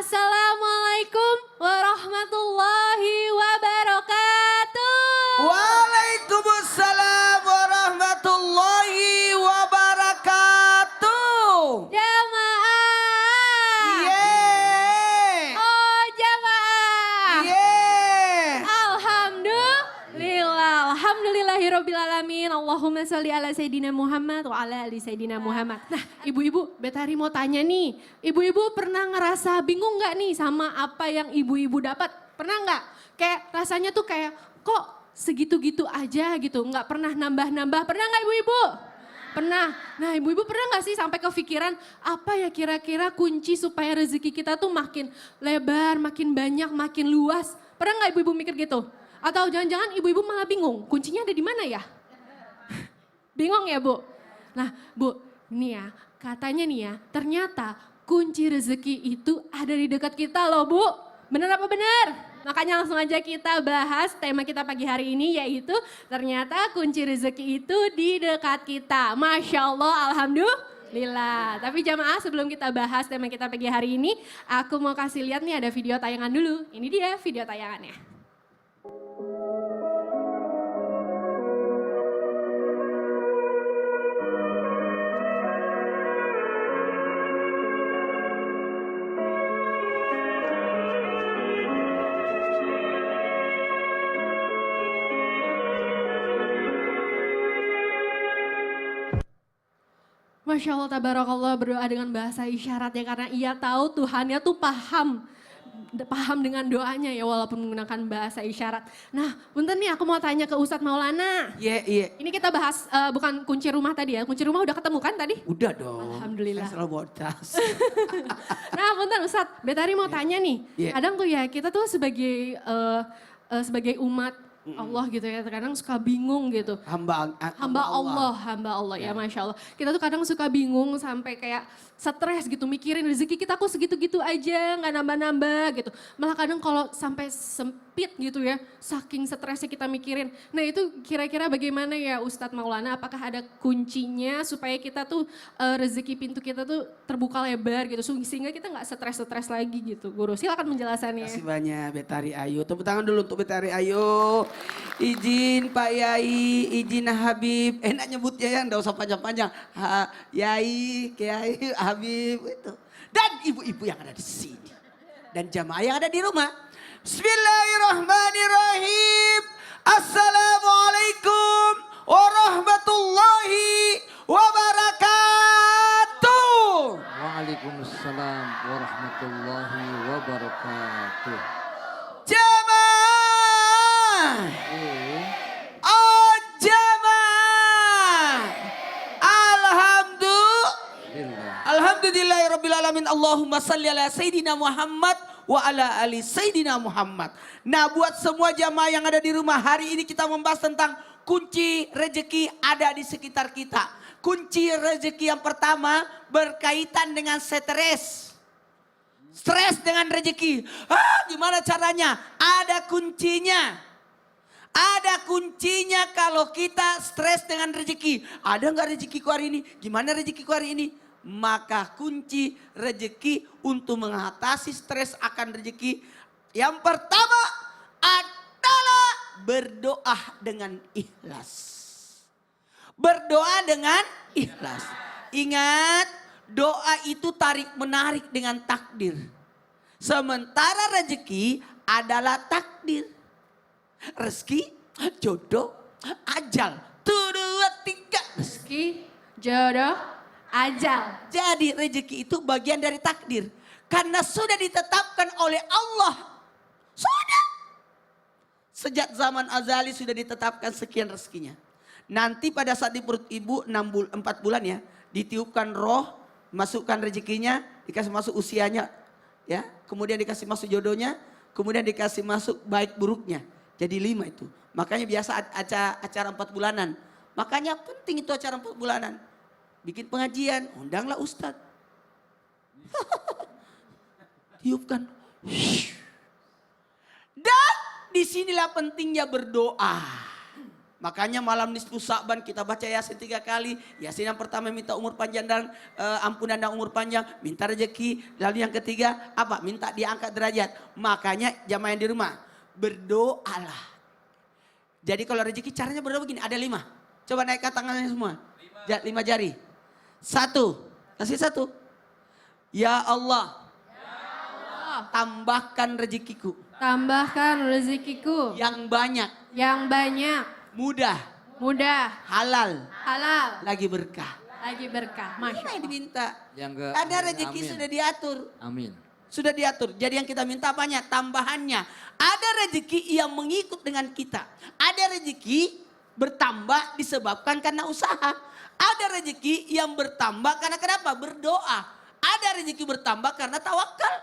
Assalamualaikum warahmatullahi wabarakatuh. Waalaikumsalam warahmatullahi wabarakatuh. Jamaah. Yeay. Oh jamaah. Yeay. Alhamdulillah. Alhamdulillahirrabbilalamin. Allahumma sholli ala Sayyidina Muhammad wa ala ali Sayyidina Muhammad. Nah ibu-ibu, Betari mau tanya nih. Ibu-ibu pernah ngerasa bingung gak nih sama apa yang ibu-ibu dapat? Pernah gak? Kayak rasanya tuh kayak kok segitu-gitu aja gitu. Gak pernah nambah-nambah. Pernah gak ibu-ibu? Pernah. Nah ibu-ibu pernah gak sih sampai kepikiran apa ya kira-kira kunci supaya rezeki kita tuh makin lebar, makin banyak, makin luas. Pernah gak ibu-ibu mikir gitu? Atau jangan-jangan ibu-ibu malah bingung, kuncinya ada di mana ya? Bingung ya Bu? Nah Bu, nih ya, katanya nih ya, ternyata kunci rezeki itu ada di dekat kita loh Bu. Bener apa bener? Makanya langsung aja kita bahas tema kita pagi hari ini yaitu ternyata kunci rezeki itu di dekat kita. Masya Allah, alhamdulillah. Tapi jamaah sebelum kita bahas tema kita pagi hari ini, aku mau kasih lihat nih ada video tayangan dulu. Ini dia video tayangannya. Masya Allah, tabarakallah, berdoa dengan bahasa isyarat ya karena ia tahu Tuhannya tuh paham dengan doanya ya walaupun menggunakan bahasa isyarat. Nah bentar nih aku mau tanya ke Ustadz Maulana. Iya. Ini kita bahas bukan kunci rumah tadi ya, kunci rumah udah ketemu kan tadi? Udah dong. Alhamdulillah. Saya selalu bawa tas. Nah bentar Ustadz, Betari mau tanya nih. Iya. Kadang tuh ya kita tuh sebagai umat Allah gitu ya, kadang suka bingung gitu. Hamba Allah ya Masya Allah. Kita tuh kadang suka bingung sampai kayak stres gitu mikirin rezeki kita kok segitu-gitu aja nggak nambah-nambah gitu. Malah kadang kalau sampai sempit gitu ya saking stresnya kita mikirin. Nah itu kira-kira bagaimana ya Ustadz Maulana, apakah ada kuncinya supaya kita tuh rezeki pintu kita tuh terbuka lebar gitu sehingga kita nggak stres-stres lagi gitu. Guru silakan menjelasannya. Terima kasih banyak Betari Ayu. Tepuk tangan dulu untuk Betari Ayu. Izin Pak Yai, izin Habib. Enak nyebutnya ya, enggak usah panjang-panjang. Yai, Kiai, Habib itu. Dan ibu-ibu yang ada di sini. Dan jamaah yang ada di rumah. Bismillahirrahmanirrahim. Assalamualaikum warahmatullahi wabarakatuh. Waalaikumsalam warahmatullahi wabarakatuh. Jamaah. Oh jamaah. Alhamdulillahirrabbilalamin. Allahumma salli ala Sayyidina Muhammad wa ala ali Sayyidina Muhammad. Nah buat semua jamaah yang ada di rumah, hari ini kita membahas tentang kunci rezeki ada di sekitar kita. Kunci rezeki yang pertama berkaitan dengan stres. Stres dengan rezeki. Gimana caranya? Ada kuncinya. Ada kuncinya kalau kita stres dengan rezeki. Ada nggak rezekiku hari ini? Gimana rezekiku hari ini? Maka kunci rezeki untuk mengatasi stres akan rezeki yang pertama adalah berdoa dengan ikhlas. Berdoa dengan ikhlas. Ingat, doa itu tarik menarik dengan takdir. Sementara rezeki adalah takdir. Rezeki, jodoh, ajal. 1, 2, 3. Rezeki, jodoh, ajal. Jadi rezeki itu bagian dari takdir. Karena sudah ditetapkan oleh Allah. Sudah. Sejak zaman azali sudah ditetapkan sekian rezekinya. Nanti pada saat di perut ibu 4 bulan ya. Ditiupkan roh, masukkan rezekinya, dikasih masuk usianya. Ya, kemudian dikasih masuk jodohnya, kemudian dikasih masuk baik buruknya. Jadi 5 itu. Makanya biasa acara 4 bulanan. Makanya penting itu acara 4 bulanan. Bikin pengajian, undanglah ustadz. Tiupkan. Dan disinilah pentingnya berdoa. Makanya malam nisfu Sa'ban kita baca Yasin 3 kali. Yasin yang pertama minta umur panjang dan ampunan dan umur panjang. Minta rezeki. Lalu yang ketiga apa? Minta diangkat derajat. Makanya jamaah yang di rumah berdoalah. Jadi kalau rezeki caranya berdoa begini. Ada 5. Coba naikkan tangannya semua. 5 jari. 1. Kasih 1. Ya Allah. Tambahkan rezekiku. Tambahkan rezekiku Yang banyak. yang banyak. Mudah. Mudah. Halal. Halal. Lagi berkah. Lagi berkah. Masya Mana yang Allah. diminta? Yang ke Ada amin, rezeki amin. sudah diatur. Amin. Sudah diatur. Jadi yang kita minta banyak tambahannya. Ada rezeki yang mengikut dengan kita. Ada rezeki bertambah disebabkan karena usaha. Ada rezeki yang bertambah karena kenapa? Berdoa. Ada rezeki bertambah karena tawakal.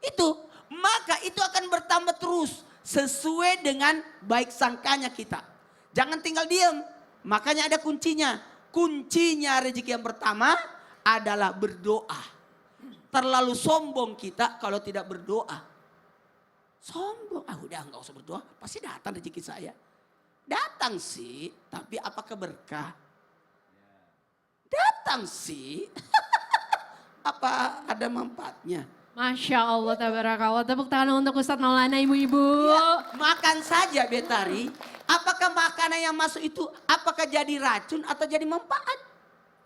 Itu. Maka itu akan bertambah terus. Sesuai dengan baik sangkanya kita. Jangan tinggal diam. Makanya ada kuncinya. Kuncinya rezeki yang pertama adalah berdoa. Terlalu sombong kita kalau tidak berdoa. Sombong. Udah nggak usah berdoa. Pasti datang rezeki saya. Datang sih. Tapi apakah berkah? Datang sih. Apa ada manfaatnya? Masya Allah, tabarakallah. Tepuk tangan untuk Ustadz Maulana, ibu-ibu. Ya, makan saja Betari. Apakah makanan yang masuk itu apakah jadi racun atau jadi manfaat?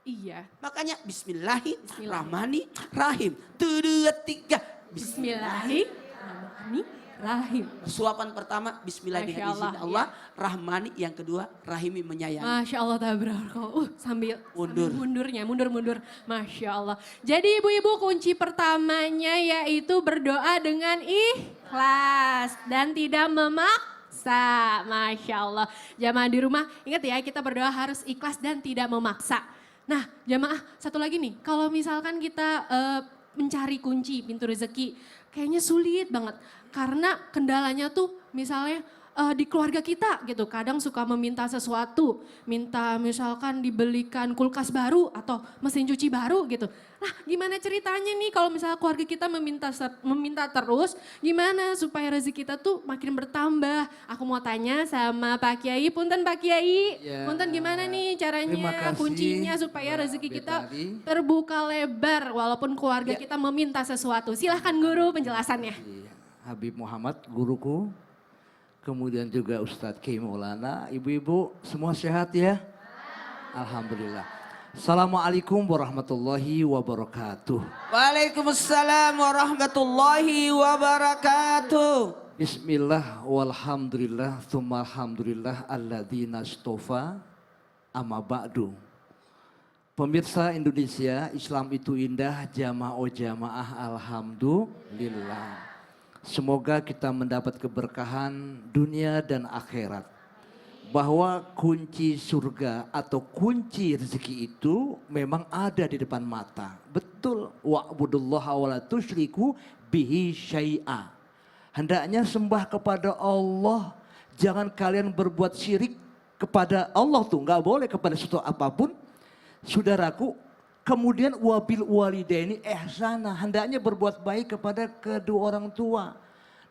Iya. Makanya Bismillahirrahmanirrahim. 2, 3. Bismillahirrahmanirrahim. Suapan pertama Bismillah dengan Masya Allah, izin Allah. Rahmani yang kedua Rahimi menyayangi. Masya Allah, tabarakallah. Mundur. Sambil mundurnya, mundur. Masya Allah. Jadi ibu-ibu kunci pertamanya yaitu berdoa dengan ikhlas dan tidak memaksa. Masya Allah. Jamaah di rumah ingat ya, kita berdoa harus ikhlas dan tidak memaksa. Nah jamaah satu lagi nih, kalau misalkan kita mencari kunci pintu rezeki kayaknya sulit banget. Karena kendalanya tuh misalnya di keluarga kita gitu. Kadang suka meminta sesuatu. Minta misalkan dibelikan kulkas baru atau mesin cuci baru gitu. Nah gimana ceritanya nih kalau misalnya keluarga kita meminta terus. Gimana supaya rezeki kita tuh makin bertambah. Aku mau tanya sama Pak Kiai. Punten Pak Kiai. Ya, Punten gimana nih terima caranya kasih, kuncinya supaya Mbak rezeki kita Betari. terbuka lebar. Walaupun keluarga kita meminta sesuatu. Silahkan guru penjelasannya. Iya, Habib Muhammad guruku, kemudian juga Ustadz Kiai Maulana, ibu-ibu semua sehat ya? Alhamdulillah. Assalamualaikum warahmatullahi wabarakatuh. Waalaikumsalam warahmatullahi wabarakatuh. Bismillah walhamdulillah thumma alhamdulillah alladzina astofa amma ba'du. Pemirsa Indonesia, Islam itu indah, jamaah alhamdulillah. Semoga kita mendapat keberkahan dunia dan akhirat. Bahwa kunci surga atau kunci rezeki itu memang ada di depan mata. Betul. Wa'budullaha wa la tusyriku bihi syai'a. Hendaknya sembah kepada Allah. Jangan kalian berbuat syirik kepada Allah tuh. Nggak boleh kepada sesuatu apapun. Saudaraku, kemudian wabil walidaini ihsana, hendaknya berbuat baik kepada kedua orang tua.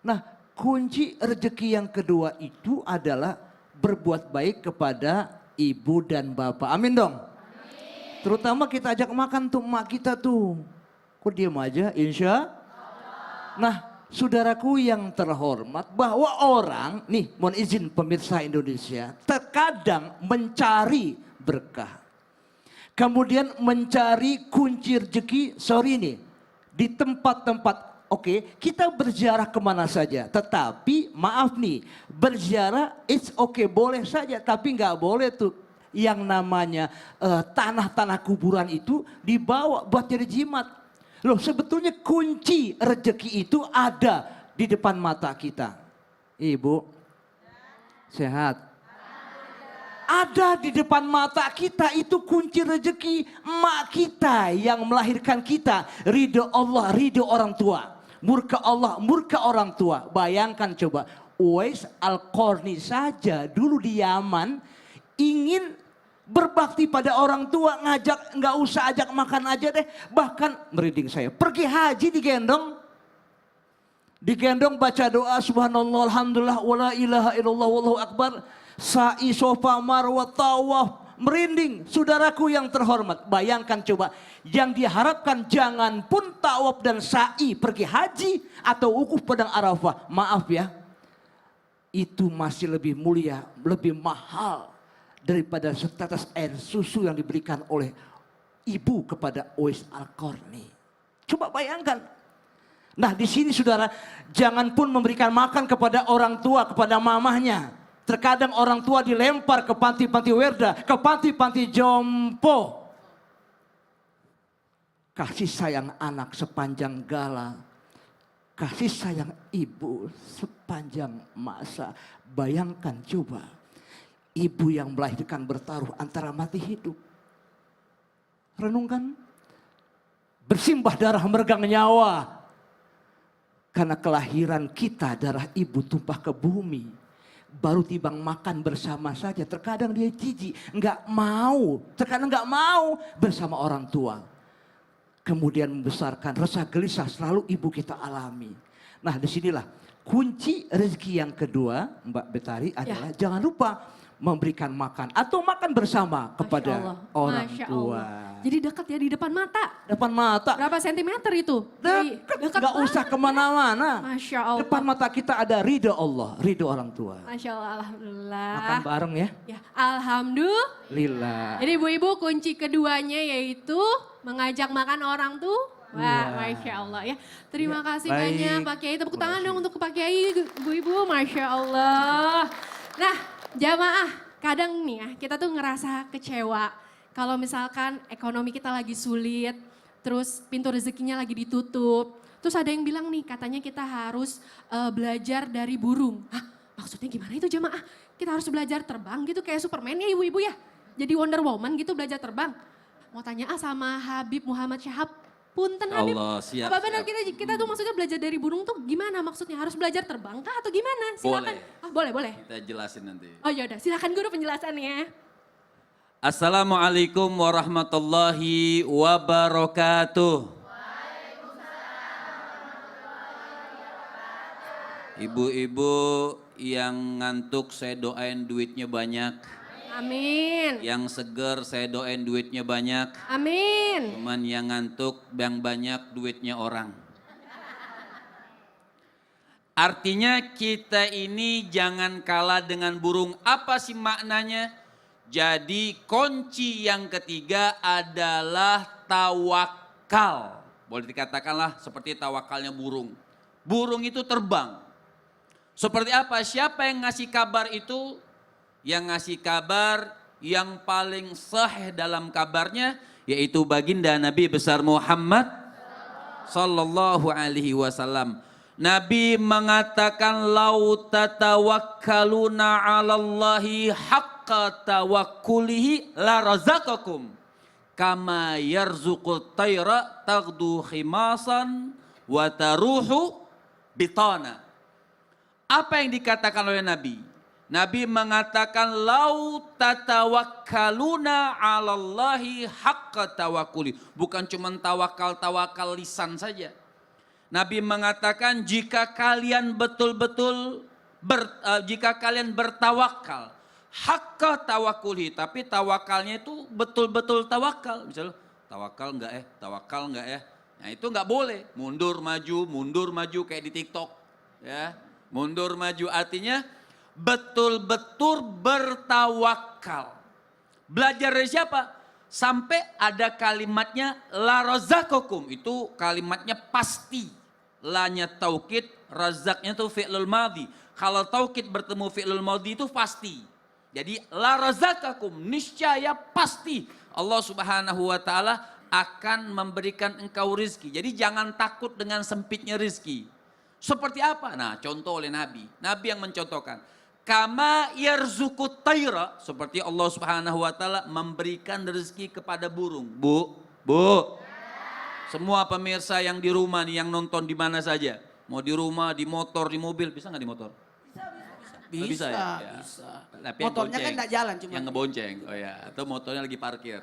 Nah, kunci rezeki yang kedua itu adalah berbuat baik kepada ibu dan bapak. Amin dong. Amin. Terutama kita ajak makan tuh emak kita tuh. Kok diam aja? Insya Allah. Nah, saudaraku yang terhormat, bahwa orang, nih mohon izin pemirsa Indonesia, terkadang mencari berkah. Kemudian mencari kunci rezeki, sorry nih, di tempat-tempat, oke, kita berziarah kemana saja. Tetapi maaf nih, berziarah it's okay, boleh saja. Tapi nggak boleh tuh yang namanya tanah-tanah kuburan itu dibawa buat jadi jimat. Loh sebetulnya kunci rezeki itu ada di depan mata kita. Ibu, sehat? Ada di depan mata kita, itu kunci rezeki. Emak kita yang melahirkan kita, ridho Allah, ridho orang tua. Murka Allah, murka orang tua. Bayangkan coba, Uwais Al-Qarni saja dulu di Yaman ingin berbakti pada orang tua, ngajak, nggak usah ajak makan aja deh. Bahkan merinding saya, pergi haji digendong. Digendong baca doa subhanallah alhamdulillah wala ilaha illallah wallahu akbar. Sa'i sofa marwah tawaf merinding. Saudaraku yang terhormat, bayangkan coba, yang diharapkan jangan pun tawaf dan sa'i pergi haji atau wukuf padang Arafah. Maaf ya, itu masih lebih mulia, lebih mahal daripada setetes air susu yang diberikan oleh ibu kepada Uwais Al-Qarni. Coba bayangkan. Nah di sini saudara, jangan pun memberikan makan kepada orang tua, kepada mamahnya. Terkadang orang tua dilempar ke panti-panti werda, ke panti-panti jompo. Kasih sayang anak sepanjang gala, kasih sayang ibu sepanjang masa. Bayangkan coba, ibu yang melahirkan bertaruh antara mati hidup. Renungkan, bersimbah darah meregang nyawa. Karena kelahiran kita, darah ibu tumpah ke bumi. Baru tibang makan bersama saja. Terkadang dia jijik, nggak mau. Terkadang nggak mau bersama orang tua. Kemudian membesarkan rasa gelisah selalu ibu kita alami. Nah disinilah kunci rezeki yang kedua Mbak Betari adalah jangan lupa memberikan makan atau makan bersama kepada orang Masya tua. Allah. Jadi dekat ya di depan mata. Depan mata. Berapa sentimeter itu? Dekat, nggak usah kemana-mana. Masya Allah. Depan mata kita ada ridho Allah, ridho orang tua. Masya Allah, alhamdulillah. Makan bareng ya. Ya, alhamdulillah. Lillah. Jadi ibu-ibu kunci keduanya yaitu mengajak makan orang tuh. Wah, Masya Allah ya. Terima kasih baik. banyak Pak Kiai. Tepuk tangan dong untuk Pak Kiai, ibu-ibu. Masya Allah. Nah, jamaah, kadang nih ya kita tuh ngerasa kecewa. Kalau misalkan ekonomi kita lagi sulit, terus pintu rezekinya lagi ditutup. Terus ada yang bilang nih katanya kita harus belajar dari burung. Hah, maksudnya gimana itu jamaah? Kita harus belajar terbang gitu kayak Superman ya ibu-ibu ya? Jadi Wonder Woman gitu belajar terbang. Mau tanya sama Habib Muhammad Syahab. Punten Habib. Allah, siap, Apa benar siap. kita tuh maksudnya belajar dari burung tuh gimana maksudnya? Harus belajar terbang kah atau gimana? Silakan. Boleh. Ah, boleh. Kita jelasin nanti. Oh yaudah, silakan guru penjelasannya. Assalamualaikum warahmatullahi wabarakatuh. Ibu-ibu yang ngantuk saya doain duitnya banyak. Amin. Yang seger saya doain duitnya banyak. Amin. Cuman yang ngantuk yang banyak duitnya orang. Artinya kita ini jangan kalah dengan burung. Apa sih maknanya? Jadi kunci yang ketiga adalah tawakal. Boleh dikatakanlah seperti tawakalnya burung. Burung itu terbang. Seperti apa? Siapa yang ngasih kabar itu? Yang ngasih kabar yang paling sahih dalam kabarnya yaitu baginda Nabi besar Muhammad sallallahu alaihi wasallam. Nabi mengatakan lau tatawakkaluna 'alallahi haqqa tawakkulihi la razaqakum kama yarzuqut tayra taghdu khimasan wa taruhu bitana. Apa yang dikatakan oleh Nabi? Nabi mengatakan lau tatawakkaluna 'alallahi haqqa tawakkuli. Bukan cuma tawakal lisan saja. Nabi mengatakan jika kalian betul-betul jika kalian bertawakal haqqa tawakkuli, tapi tawakalnya itu betul-betul tawakal. Misalnya tawakal enggak ya. Nah itu enggak boleh. Mundur maju kayak di TikTok ya. Mundur maju artinya betul-betul bertawakal. Belajar dari siapa? Sampai ada kalimatnya la razaqakum, itu kalimatnya pasti. La-nya taukid, razaknya itu fi'lul madhi. Kalau taukid bertemu fi'lul madhi itu pasti. Jadi la razaqakum, niscaya pasti Allah Subhanahu wa taala akan memberikan engkau rizki. Jadi jangan takut dengan sempitnya rizki. Seperti apa? Nah, contoh oleh Nabi. Nabi yang mencontohkan. Kama yarzukut tayra, seperti Allah Subhanahu wa taala memberikan rezeki kepada burung. Bu. Semua pemirsa yang di rumah nih, yang nonton di mana saja. Mau di rumah, di motor, di mobil, bisa nggak di motor? Bisa ya? Bisa. Tapi yang Motornya kan bonceng, nggak jalan cuma. yang ngebonceng. Oh ya, atau motornya lagi parkir.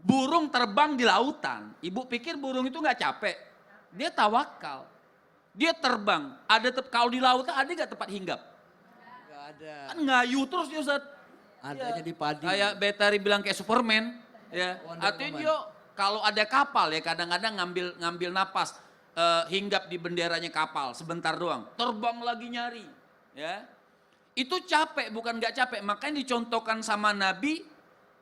Burung terbang di lautan. Ibu pikir burung itu nggak capek? Dia tawakal. Dia terbang. Kalau di laut ada nggak tempat hinggap? Nggak ada. Kan ngayu terus dia Ustaz. Adanya di padi. Kayak Betari bilang kayak Superman. Ya. Wonder Artinya Woman. dia kalau ada kapal ya kadang-kadang ngambil napas. Hinggap di benderanya kapal sebentar doang. Terbang lagi nyari. Ya. Itu capek bukan nggak capek. Makanya dicontohkan sama Nabi.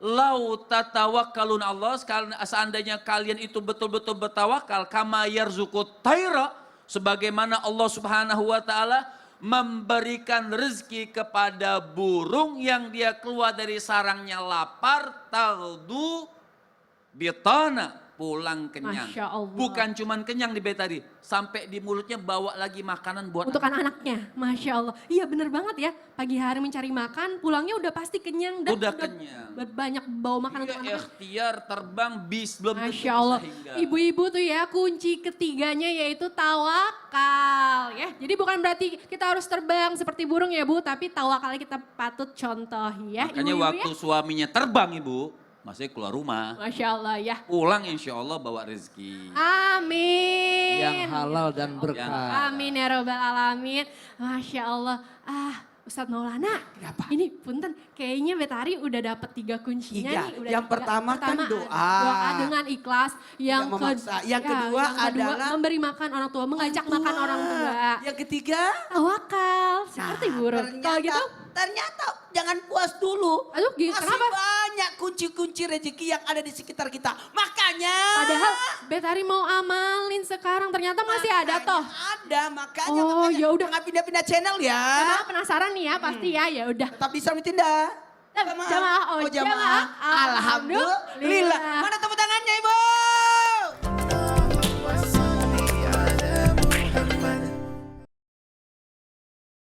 Lau tatawakkalun Allah. Seandainya kalian itu betul-betul bertawakal. Kama yarzukut tayra. Sebagaimana Allah subhanahu wa ta'ala memberikan rezeki kepada burung yang dia keluar dari sarangnya lapar, tagdu bitana, pulang kenyang. Masya Allah. Bukan cuman kenyang di Betari, sampai di mulutnya bawa lagi makanan buat Untuk anak-anaknya, Masya Allah. Iya bener banget ya, pagi hari mencari makan, pulangnya udah pasti kenyang. Dan Udah kenyang. Banyak bawa makanan untuk Dia anak-anak. ikhtiar terbang bis belum tentu Masya Allah, bisa hinggap. ibu-ibu tuh ya kunci ketiganya yaitu tawakal ya. Jadi bukan berarti kita harus terbang seperti burung ya Bu, tapi tawakalnya kita patut contohi ya. Makanya ibu-ibu waktu ya. suaminya terbang ibu, masih keluar rumah. Masya Allah ya. Pulang insya Allah bawa rezeki. Amin. Yang halal dan berkah. Amin ya robbal alamin. Masya Allah. Ustadz Maulana, Kenapa? ini punten, kayaknya Betari udah dapet 3 kuncinya 3. nih. Udah Yang 3. pertama kan doa. Doa dengan ikhlas. Yang memaksa. Yang kedua adalah memberi makan orang tua, mengajak makan orang tua. Yang ketiga, Tawakal, seperti burung. Kalau gitu, ternyata jangan puas dulu. aduh Masih kenapa? banyak kunci-kunci rezeki yang ada di sekitar kita. Makanya. Padahal Betari mau amalin sekarang, ternyata masih ada toh. Ada, makanya. Oh, ya udah. Jangan pindah-pindah channel ya. Emang penasaran nih ya, pasti ya udah. Tetap di Sami Tinda. Jamaah, oh, jamaah. Alhamdulillah. Mana tepuk tangannya Ibu?